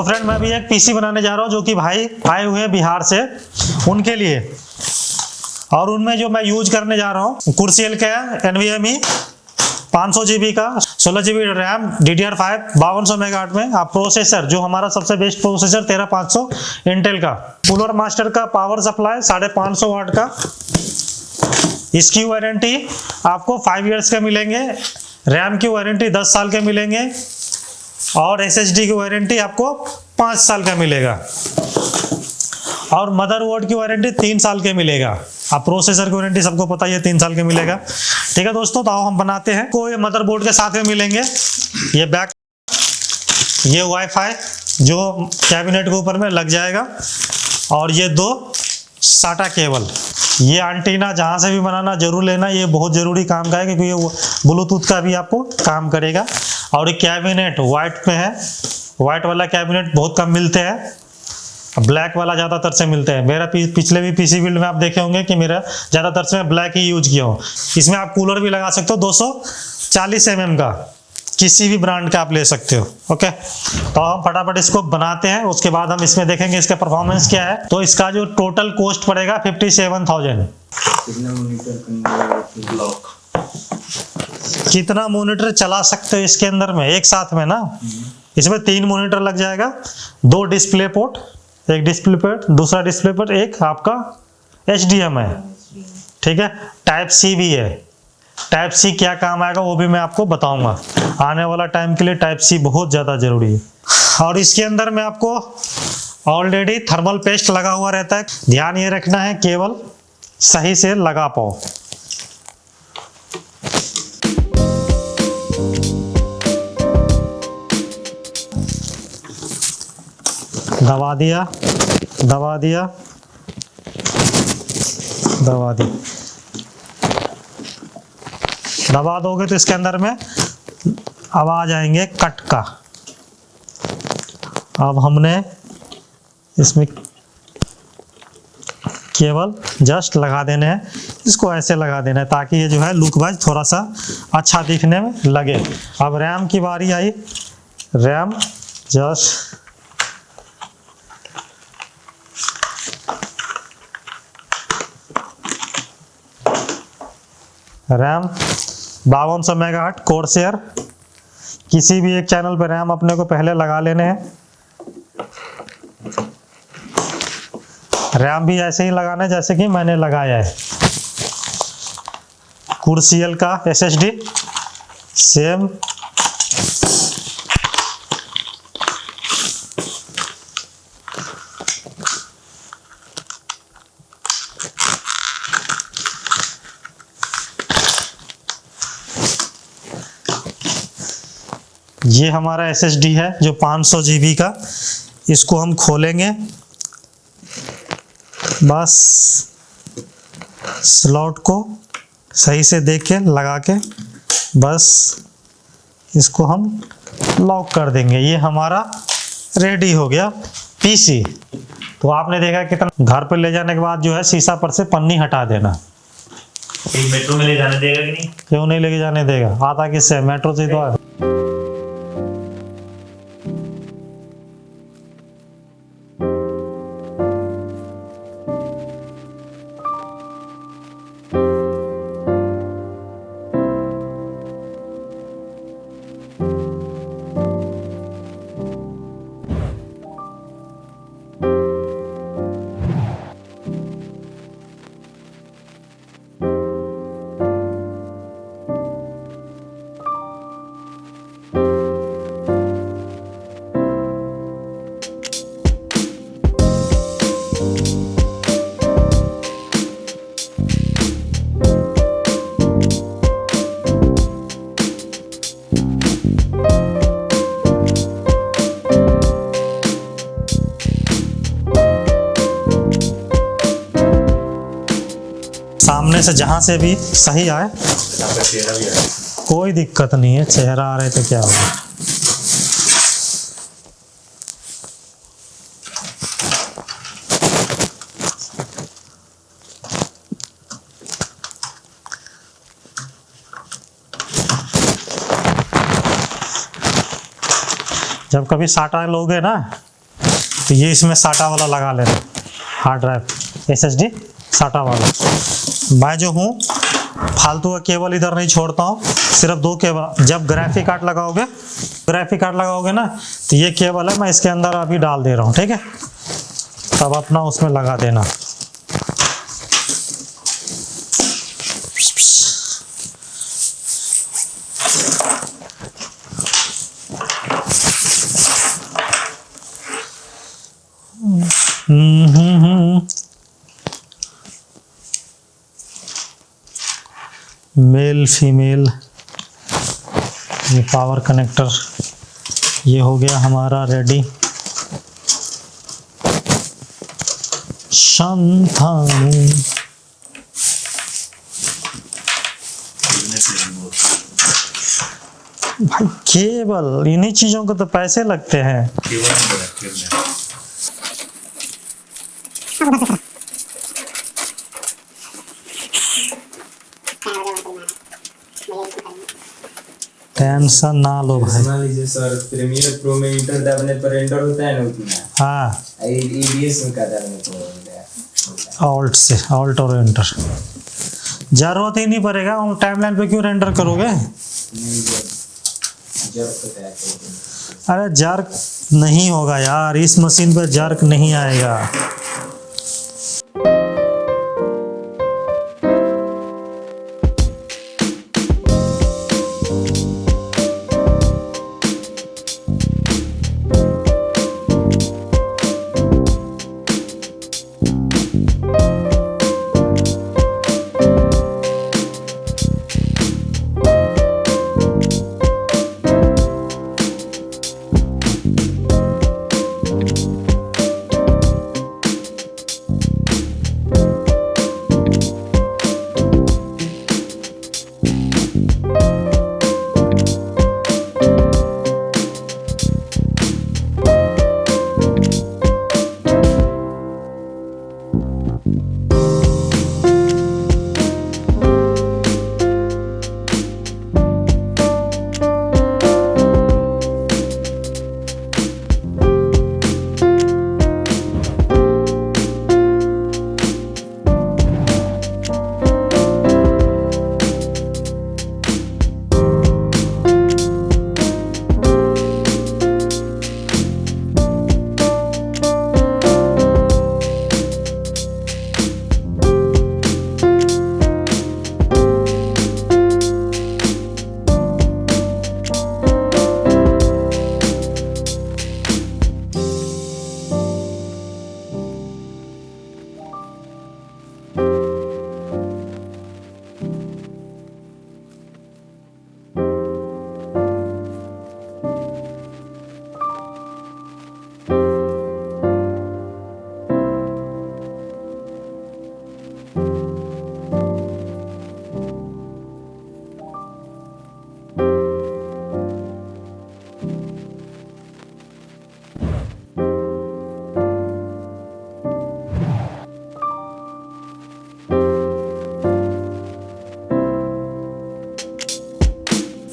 तो फ्रेंड मैं भी एक पीसी बनाने जा रहा हूँ जो कि भाई आए हुए हैं बिहार से, उनके लिए। और उनमें जो मैं यूज करने जा रहा हूँ कुर्सियल का NVMe 500 GB का, 16 GB रैम, DDR5 5200 मेगाहर्ट्ज में। आप प्रोसेसर जो हमारा सबसे बेस्ट प्रोसेसर 13500 इंटेल का। कूलर मास्टर का पावर सप्लाई 550 वाट का। इसकी वारंटी आपको 5 इयर्स के मिलेंगे, रैम की वारंटी 10 साल के मिलेंगे और SSD की वारंटी आपको 5 साल का मिलेगा और मदरबोर्ड की वारंटी 3 साल के मिलेगा। आप प्रोसेसर की वारंटी सबको पता ही है 3 साल के मिलेगा। ठीक है दोस्तों, तो आओ हम बनाते हैं। को ये मदरबोर्ड के साथ में मिलेंगे ये बैक, ये वाईफाई जो कैबिनेट के ऊपर में लग जाएगा और ये 2 SATA केबल। ये एंटीना जहाँ से भी बनाना जरूर लेना, ये बहुत ज़रूरी काम का है क्योंकि ये ब्लूटूथ का भी आपको काम करेगा। और ये कैबिनेट वाइट में है, वाइट वाला कैबिनेट बहुत कम मिलते हैं, ब्लैक वाला ज़्यादातर से मिलते हैं। मेरा पिछले भी पीसी बिल्ड में आप देखे होंगे कि मेरा ज़्यादातर से मैं ब्लैक ही यूज किया हूँ। इसमें आप कूलर भी लगा सकते हो 240 mm का, किसी भी ब्रांड का आप ले सकते हो। ओके, तो हम फटाफट इसको बनाते हैं, उसके बाद हम इसमें देखेंगे इसका परफॉर्मेंस क्या है। तो इसका जो टोटल कॉस्ट पड़ेगा 57,000। कितना मॉनिटर चला सकते हो इसके अंदर में एक साथ में ना? इसमें 3 मॉनिटर लग जाएगा, 2 डिस्प्ले पोर्ट, एक डिस्प्ले पोर्ट, दूसरा डिस्प्ले पोर्ट, एक आपका HDMI है। ठीक है, टाइप C भी है। टाइप C क्या काम आएगा वो भी मैं आपको बताऊंगा। आने वाला टाइम के लिए टाइप C बहुत ज़्यादा ज़रूरी है। और इसके अंदर में आपको ऑलरेडी थर्मल पेस्ट लगा हुआ रहता है। ध्यान ये रखना है केबल सही से लगा पाओ। दबा दिया, दबा दिया, दबा दी। दबा दोगे तो इसके अंदर में आवाज आएंगे कट का। अब हमने इसमें केबल जस्ट लगा देने हैं, इसको ऐसे लगा देना है ताकि ये जो है लुक वाइज थोड़ा सा अच्छा दिखने में लगे। अब रैम की बारी आई। RAM just RAM 5200 megahertz Corsair. किसी भी एक चैनल पर रैम अपने को पहले लगा लेने हैं। रैम भी ऐसे ही लगाना है जैसे कि मैंने लगाया है। कुर्सियल का SSD सेम। ये हमारा SSD है जो 500 GB का। इसको हम खोलेंगे, बस स्लॉट को सही से देख के लगा के बस इसको हम लॉक कर देंगे। ये हमारा रेडी हो गया पीसी। तो आपने देखा कितना। घर पर ले जाने के बाद जो है शीशा पर से पन्नी हटा देना। मेट्रो में ले जाने देगा कि नहीं? क्यों नहीं लेके जाने देगा? आता किससे? मेट्रो से तो है। सामने से जहां से भी सही आए, चेहरा भी आए, कोई दिक्कत नहीं है। चेहरा आ रहे तो क्या होगा। जब कभी साटा लोगे ना तो ये इसमें SATA वाला लगा लेना, हार्ड ड्राइव SSD SATA वाला। मैं जो हूँ फालतू का केबल इधर नहीं छोड़ता हूँ, सिर्फ 2 केबल। जब ग्राफिक कार्ड लगाओगे ना, तो ये केबल है मैं इसके अंदर अभी डाल दे रहा हूँ, ठीक है। तब अपना उसमें लगा देना। मेल फीमेल, ये पावर कनेक्टर ये हो गया हमारा रेडी। शांतानु भाई, केबल इन्हीं चीजों को तो पैसे लगते हैं। टेंशन ना लो भाई। मान लीजिए सर, प्रीमियर प्रो में इंटर दबाने पर एंटर होता है ना उतना, हाँ, EBS में का दबाने पर होता है। ऑल्ट से, ऑल्ट और एंटर जरूरत ही नहीं पड़ेगा। टाइमलाइन पे क्यों रेंडर करोगे? अरे जर्क नहीं होगा यार, इस मशीन पे जर्क नहीं आएगा।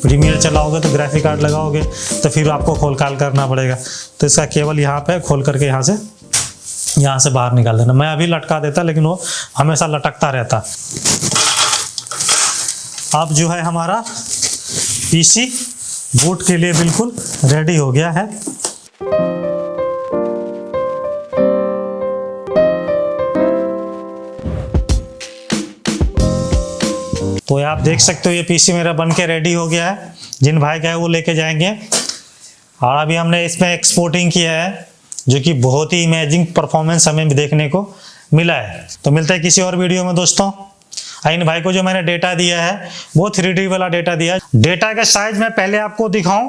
प्रीमियर चलाओगे तो ग्राफिक कार्ड लगाओगे तो फिर आपको खोल खाल करना पड़ेगा। तो इसका केबल यहाँ पे खोल करके यहाँ से बाहर निकाल देना। मैं अभी लटका देता, लेकिन वो हमेशा लटकता रहता। अब जो है हमारा पीसी बूट के लिए बिल्कुल रेडी हो गया है। तो आप देख सकते हो ये पीसी मेरा बन के रेडी हो गया है। जिन भाई का है वो लेके जाएंगे। और अभी हमने इसमें एक्सपोर्टिंग किया है, जो कि बहुत ही इमेजिंग परफॉर्मेंस हमें भी देखने को मिला है। तो मिलता है किसी और वीडियो में दोस्तों। इन भाई को जो मैंने डेटा दिया है वो 3D वाला डेटा दिया है। डेटा का साइज मैं पहले आपको दिखाऊं